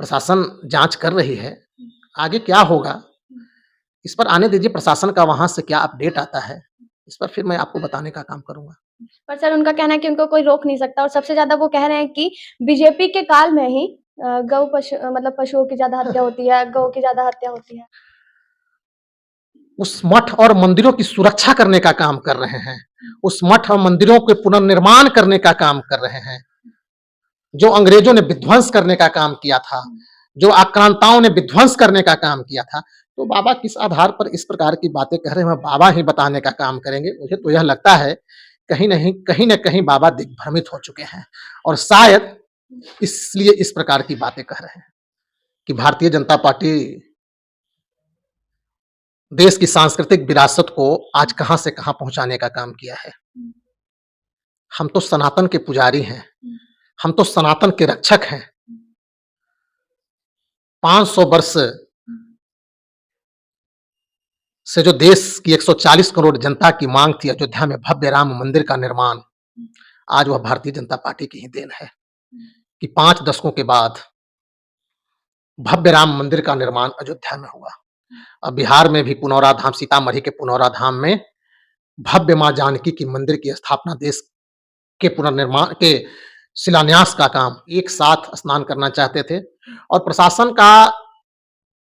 प्रशासन जाँच कर रही है, आगे क्या होगा, इस पर आने दीजिए प्रशासन का वहाँ से क्या अपडेट आता है, इस पर फिर मैं आपको बताने का काम करूँगा। पर सर उनका कहना है कि उनको कोई रोक नहीं सकता और सबसे ज़्यादा वो कह रहे हैं कि बीजेपी के काल में ही गौ मतलब पशुओं की ज़्यादा हत्या होती है, गौ की ज़्यादा हत्या होती है। उस मठ और मंदिरों की सुरक्षा करने का काम कर रहे हैं, उस मठ और मंदिरों के पुनर्निर्माण करने का काम कर रहे हैं। जो अंग्रेजों ने विध्वंस करने का काम किया था, जो आक्रांताओं ने विध्वंस करने का काम किया था, तो बाबा किस आधार पर इस प्रकार की बातें कह रहे हैं, बाबा ही बताने का काम करेंगे। मुझे तो यह लगता है कहीं न कहीं बाबा दिग्भ्रमित हो चुके हैं और शायद इसलिए इस प्रकार की बातें कह रहे हैं कि भारतीय जनता पार्टी देश की सांस्कृतिक विरासत को आज कहां से कहां पहुंचाने का काम किया है। हम तो सनातन के पुजारी हैं, हम तो सनातन के रक्षक हैं। 500 वर्ष से जो देश की 140 करोड़ जनता की मांग थी अयोध्या में भव्य राम मंदिर का निर्माण, आज वह भारतीय जनता पार्टी की ही देन है कि 5 दशकों के बाद भव्य राम मंदिर का निर्माण अयोध्या में हुआ। अब बिहार में भी पुनौरा धाम, सीतामढ़ी के पुनौरा धाम में भव्य मां जानकी की मंदिर की स्थापना, देश के पुनर्निर्माण के शिलान्यास का काम एक साथ स्नान करना चाहते थे और प्रशासन का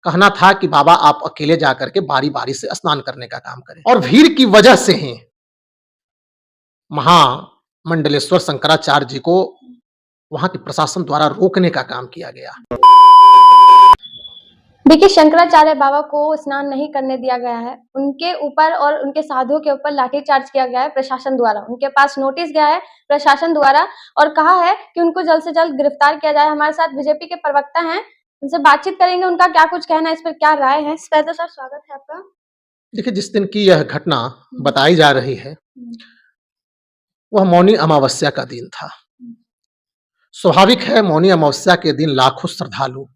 कहना था कि बाबा आप अकेले जाकर के बारी-बारी से स्नान करने का काम करें और भीड़ की वजह से ही महामंडलेश्वर शंकराचार्य जी को वहां के प्रशासन द्वारा रोकने का काम किया गया। देखिए शंकराचार्य बाबा को स्नान नहीं करने दिया गया है। उनके ऊपर और उनके साधुओं के ऊपर लाठीचार्ज किया गया है प्रशासन द्वारा। उनके पास नोटिस गया है प्रशासन द्वारा और कहा है कि उनको जल्द से जल्द गिरफ्तार किया जाए। हमारे साथ बीजेपी के प्रवक्ता हैं, उनसे बातचीत करेंगे, उनका क्या कुछ कहना है, इस पर क्या राय है? पहले तो सर स्वागत है आपका। देखिए, जिस दिन की यह घटना बताई जा रही है, वह मौनी अमावस्या का दिन था। स्वाभाविक है मौनी अमावस्या के दिन लाखों श्रद्धालु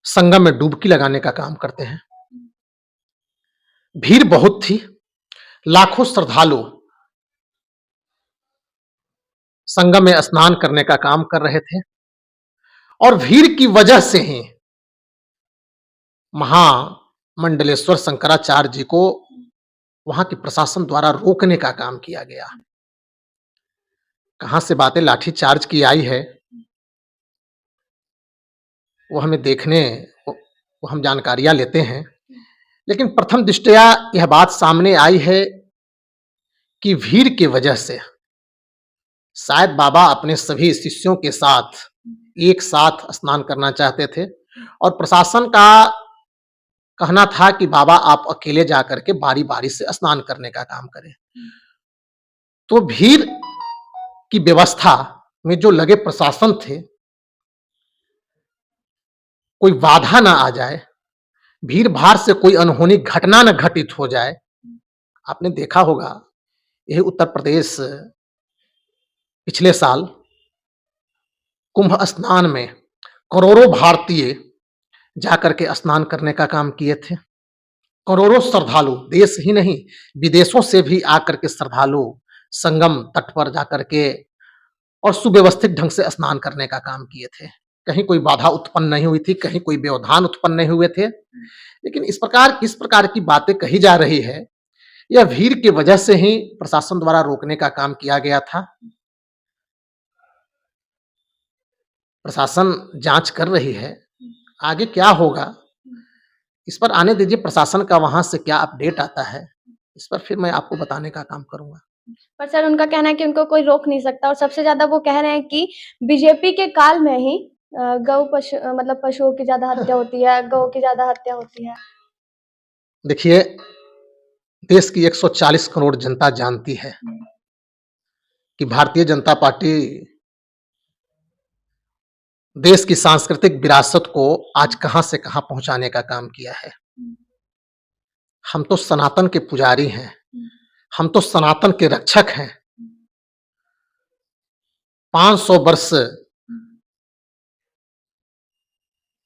संगम में डुबकी लगाने का काम करते हैं। भीड़ बहुत थी, लाखों श्रद्धालु संगम में स्नान करने का काम कर रहे थे और भीड़ की वजह से ही महामंडलेश्वर शंकराचार्य जी को वहां के प्रशासन द्वारा रोकने का काम किया गया। कहां से बातें लाठीचार्ज की आई है, वो हमें वो हम जानकारियां लेते हैं, लेकिन प्रथम दृष्टया यह बात सामने आई है कि भीड़ की वजह से शायद बाबा अपने सभी शिष्यों के साथ एक साथ स्नान करना चाहते थे और प्रशासन का कहना था कि बाबा आप अकेले जाकर के बारी-बारी से स्नान करने का काम करें। तो भीड़ की व्यवस्था में जो लगे प्रशासन थे, कोई बाधा ना आ जाए, भीड़-भाड़ से कोई अनहोनी घटना न घटित हो जाए। आपने देखा होगा, यही उत्तर प्रदेश पिछले साल कुंभ स्नान में करोड़ों भारतीय जाकर के स्नान करने का काम किए थे। करोड़ों श्रद्धालु देश ही नहीं विदेशों से भी आकर के श्रद्धालु संगम तट पर जाकर के और सुव्यवस्थित ढंग से स्नान करने का काम किए थे। कहीं कोई बाधा उत्पन्न नहीं हुई थी, कहीं कोई व्यवधान उत्पन्न नहीं हुए थे। लेकिन इस प्रकार की बातें कही जा रही है, यह भीड़ की वजह से ही प्रशासन द्वारा रोकने का काम किया गया था। प्रशासन जांच कर रही है, आगे क्या होगा, इस पर आने दीजिए प्रशासन का वहां से क्या अपडेट आता है, इस पर फिर मैं आपको बताने का काम करूंगा। पर सर उनका कहना है कि उनको कोई रोक नहीं सकता और सबसे ज़्यादा वो कह रहे हैं कि बीजेपी के काल में ही मतलब पशुओं की ज़्यादा हत्या होती है, गौ की ज़्यादा हत्या होती है। देखिए, देश की 140 करोड़ जनता जानती है कि भारतीय जनता पार्टी देश की सांस्कृतिक विरासत को आज कहां से कहां पहुंचाने का काम किया है। हम तो सनातन के पुजारी हैं, हम तो सनातन के रक्षक हैं। 500 वर्ष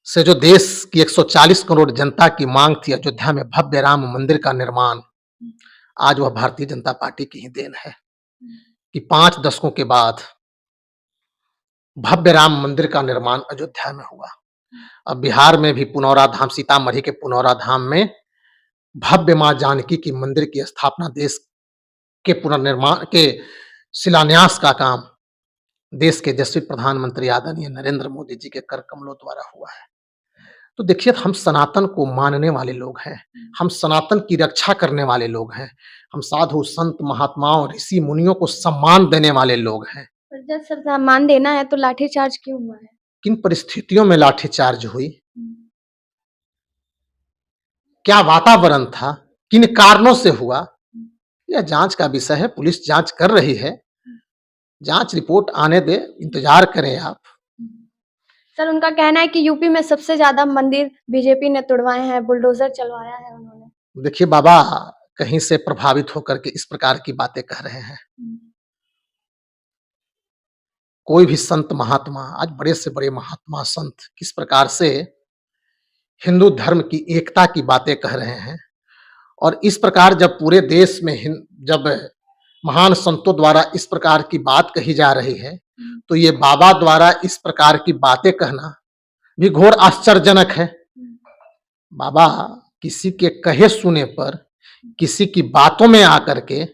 से जो देश की 140 करोड़ जनता की मांग थी अयोध्या में भव्य राम मंदिर का निर्माण, आज वह भारतीय जनता पार्टी की ही देन है कि 5 दशकों के बाद भव्य राम मंदिर का निर्माण अयोध्या में हुआ। अब बिहार में भी पुनौरा धाम, सीतामढ़ी के पुनौरा धाम में भव्य माँ जानकी की मंदिर की स्थापना, देश के पुनर्निर्माण के शिलान्यास का काम देश के यशस्वी प्रधानमंत्री आदरणीय नरेंद्र मोदी जी के कर कमलों द्वारा हुआ है। तो देखिए, हम सनातन को मानने वाले लोग हैं, हम सनातन की रक्षा करने वाले लोग हैं, हम साधु संत महात्माओं ऋषि मुनियों को सम्मान देने वाले लोग हैं। पर जब सर सम्मान देना है तो लाठीचार्ज क्यों हुआ है? किन परिस्थितियों में लाठीचार्ज हुई, क्या वातावरण था, किन कारणों से हुआ, यह जांच का विषय है। पुलिस जांच कर रही है, जांच रिपोर्ट आने दे, इंतजार करें आप। सर उनका कहना है कि यूपी में सबसे ज्यादा मंदिर बीजेपी ने तुड़वाए हैं, बुलडोजर चलवाया है उन्होंने। देखिए बाबा कहीं से प्रभावित होकर के इस प्रकार की बातें कह रहे हैं। कोई भी संत महात्मा, आज बड़े से बड़े महात्मा संत किस प्रकार से हिंदू धर्म की एकता की बातें कह रहे हैं, और इस प्रकार जब पूरे देश में जब महान संतों द्वारा इस प्रकार की बात कही जा रही है, तो ये बाबा द्वारा इस प्रकार की बातें कहना भी घोर आश्चर्यजनक है। बाबा किसी के कहे सुने पर, किसी की बातों में आकर के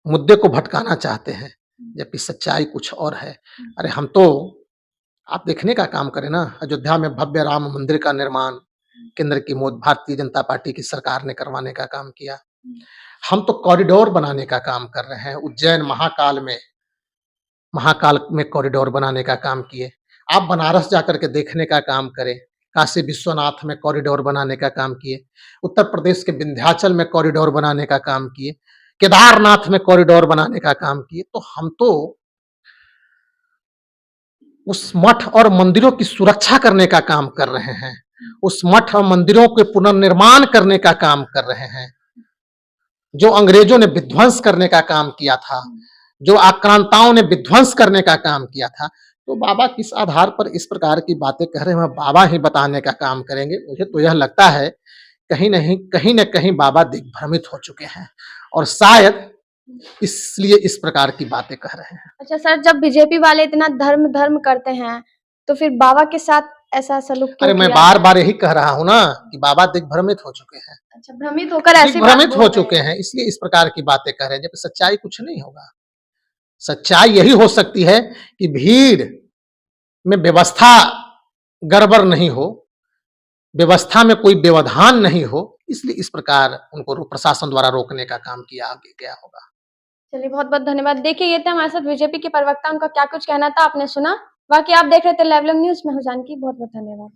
मुद्दे को भटकाना चाहते हैं, जबकि सच्चाई कुछ और है। अरे हम तो, आप देखने का काम करें ना, अयोध्या में भव्य राम मंदिर का निर्माण केंद्र की भारतीय जनता पार्टी की सरकार ने करवाने का काम किया। हम तो कॉरिडोर बनाने का काम कर रहे हैं। उज्जैन महाकाल में कॉरिडोर बनाने का काम किए। आप बनारस जाकर के देखने का काम करें, काशी विश्वनाथ में कॉरिडोर बनाने का काम किए, उत्तर प्रदेश के विंध्याचल में कॉरिडोर बनाने का काम किए, केदारनाथ में कॉरिडोर बनाने का काम किए। तो हम तो उस मठ और मंदिरों की सुरक्षा करने का काम कर रहे हैं, उस मठ और मंदिरों के पुनर्निर्माण करने का काम कर रहे हैं, जो अंग्रेजों ने विध्वंस करने का काम किया था, जो आक्रांताओं ने विध्वंस करने का काम किया था। तो बाबा किस आधार पर इस प्रकार की बातें कह रहे हैं, बाबा ही बताने का काम करेंगे। मुझे तो यह लगता है कहीं न कहीं बाबा दिग्भ्रमित हो चुके हैं, और शायद इसलिए इस प्रकार की बातें कह रहे हैं। अच्छा सर, जब बीजेपी वाले इतना धर्म करते हैं, तो फिर बाबा के साथ ऐसा सलूक क्यों अरे मैं किया? बार-बार यही कह रहा हूँ ना कि बाबा दिग्भ्रमित हो चुके हैं। अच्छा, भ्रमित होकर ऐसी बात दिग्भ्रमित बोल हो रहे चुके हैं। हैं, इसलिए इस प्रकार की बातें कह रहे हैं, जबकि सच्चाई कुछ नहीं होगा। सच्चाई यही हो सकती है कि भीड़ में व्यवस्था गड़बड़ नहीं हो, व्यवस्था में कोई व्यवधान नहीं हो, इसलिए इस प्रकार उनको प्रशासन द्वारा रोकने का काम किया आगे गया होगा। चलिए बहुत-बहुत धन्यवाद। देखिए ये थे हमारे साथ बीजेपी के प्रवक्ता, उनका क्या कुछ कहना था आपने सुना। बाकी आप देख रहे थे लाइव न्यूज़, मैं हूँ जानकी, बहुत-बहुत धन्यवाद।